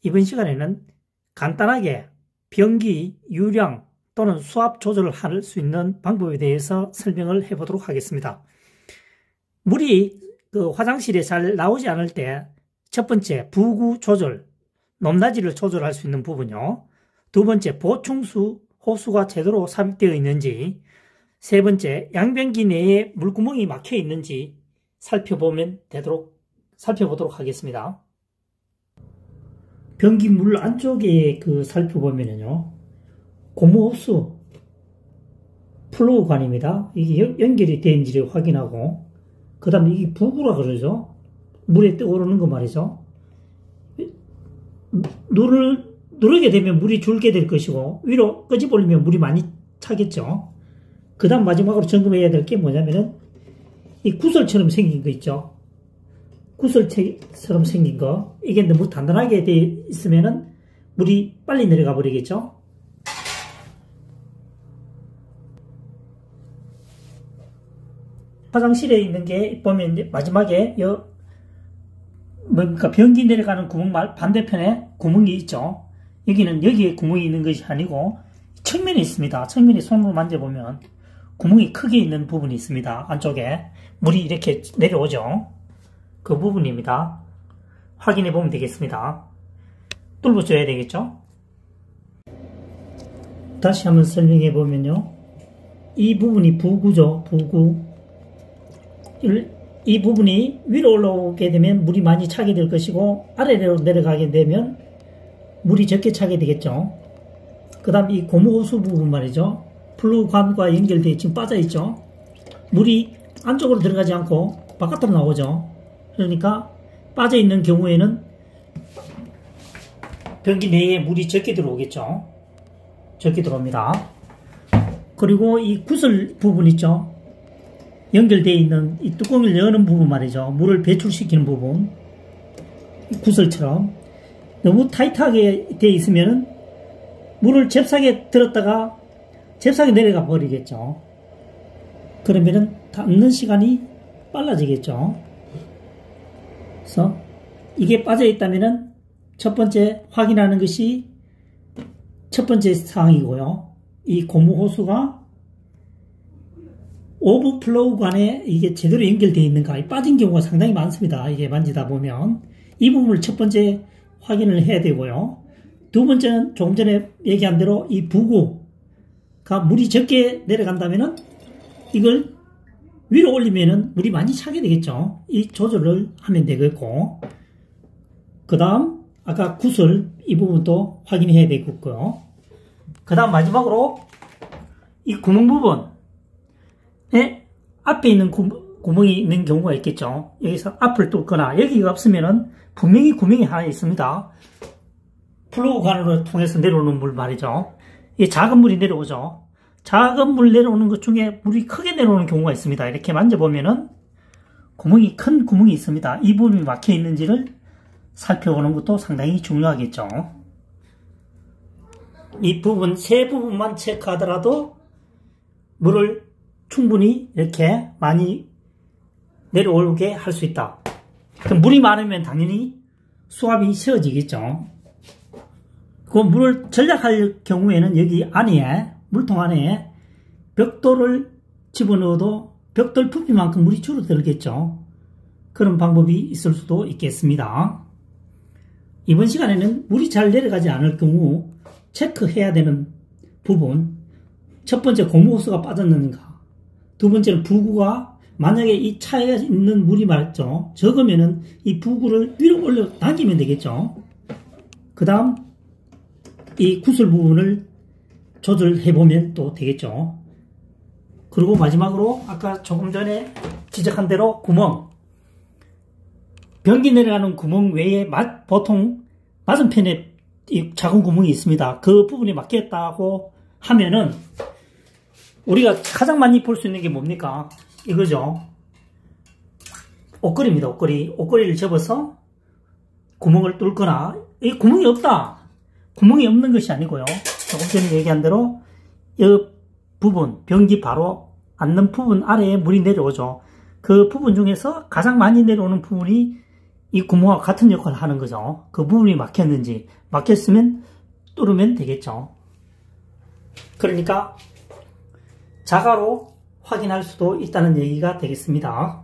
이번 시간에는 간단하게 변기, 유량 또는 수압 조절을 할 수 있는 방법에 대해서 설명을 해보도록 하겠습니다. 물이 화장실에 잘 나오지 않을 때 첫 번째 부구 조절, 높낮이를 조절할 수 있는 부분요. 두 번째 보충수, 호수가 제대로 삽입되어 있는지, 세 번째 양변기 내에 물구멍이 막혀 있는지 살펴보도록 하겠습니다. 변기 물 안쪽에 살펴보면요. 고무호수 플로우관입니다. 이게 연결이 되는지를 확인하고, 그 다음에 이게 부구라 그러죠. 물에 떠오르는 거 말이죠. 누르게 되면 물이 줄게 될 것이고, 위로 끄집어 올리면 물이 많이 차겠죠. 그 다음 마지막으로 점검해야 될 게 뭐냐면은, 이 구슬처럼 생긴 거 있죠. 구슬처럼 생긴 거. 이게 너무 단단하게 되어 있으면은 물이 빨리 내려가 버리겠죠. 화장실에 있는 게 보면 이제 마지막에 변기 내려가는 구멍 반대편에 구멍이 있죠. 여기에 구멍이 있는 것이 아니고 측면에 있습니다. 측면에 손으로 만져보면 구멍이 크게 있는 부분이 있습니다. 안쪽에 물이 이렇게 내려오죠. 그 부분입니다. 확인해 보면 되겠습니다. 뚫어줘야 되겠죠. 다시 한번 설명해 보면요. 이 부분이 부구죠. 부구. 이 부분이 위로 올라오게 되면 물이 많이 차게 될 것이고, 아래로 내려가게 되면 물이 적게 차게 되겠죠. 그 다음 이 고무호수 부분 말이죠. 플루관과 연결되어 지금 빠져 있죠. 물이 안쪽으로 들어가지 않고 바깥으로 나오죠. 그러니까 빠져 있는 경우에는 변기 내에 물이 적게 들어오겠죠. 적게 들어옵니다. 그리고 이 구슬 부분 있죠. 연결되어 있는 이 뚜껑을 여는 부분 말이죠. 물을 배출시키는 부분. 구슬처럼 너무 타이트하게 되어 있으면은 물을 잽싸게 들었다가 잽싸게 내려가 버리겠죠. 그러면은 닿는 시간이 빨라지겠죠. 그래서 이게 빠져 있다면은 첫 번째 확인하는 것이 첫 번째 사항이고요. 이 고무호수가 오버플로우관에 이게 제대로 연결되어 있는가, 빠진 경우가 상당히 많습니다. 이게 만지다 보면 이 부분을 첫 번째 확인을 해야 되고요. 두 번째는 조금 전에 얘기한 대로 이 부구가 물이 적게 내려간다면은 이걸 위로 올리면은 물이 많이 차게 되겠죠. 이 조절을 하면 되겠고, 그 다음 아까 구슬 이 부분도 확인해야 되겠고요. 그 다음 마지막으로 이 구멍 부분 앞에 있는 구멍이 있는 경우가 있겠죠. 여기서 앞을 뚫거나 여기가 없으면은 분명히 구멍이 하나 있습니다. 플로우관으로 통해서 내려오는 물 말이죠. 이 작은 물이 내려오죠. 작은 물 내려오는 것 중에 물이 크게 내려오는 경우가 있습니다. 이렇게 만져보면은 큰 구멍이 있습니다. 이 부분이 막혀 있는지를 살펴보는 것도 상당히 중요하겠죠. 이 부분, 세 부분만 체크하더라도 물을 충분히 이렇게 많이 내려오게 할 수 있다. 그럼 물이 많으면 당연히 수압이 세워지겠죠. 그 물을 절약할 경우에는 여기 안에, 물통 안에 벽돌을 집어넣어도 벽돌 부피만큼 물이 줄어들겠죠. 그런 방법이 있을 수도 있겠습니다. 이번 시간에는 물이 잘 내려가지 않을 경우 체크해야 되는 부분, 첫 번째 고무호수가 빠졌는가, 두 번째는 부구가 만약에 이 차에 있는 물이 맞죠. 적으면은 이 부구를 위로 올려 당기면 되겠죠. 그 다음 이 구슬 부분을 조절해 보면 또 되겠죠. 그리고 마지막으로 아까 조금 전에 지적한 대로 구멍, 변기 내려가는 구멍 외에 보통 맞은편에 이 작은 구멍이 있습니다. 그 부분이 막혔다고 하면은 우리가 가장 많이 볼 수 있는 게 뭡니까? 이거죠. 옷걸이입니다. 옷걸이를 접어서 구멍을 뚫거나, 이 구멍이 없다. 구멍이 없는 것이 아니고요. 조금 전에 얘기한 대로 이 부분, 변기 바로 앉는 부분 아래에 물이 내려오죠. 그 부분 중에서 가장 많이 내려오는 부분이 이 구멍과 같은 역할을 하는 거죠. 그 부분이 막혔는지, 막혔으면 뚫으면 되겠죠. 그러니까 자가로 확인할 수도 있다는 얘기가 되겠습니다.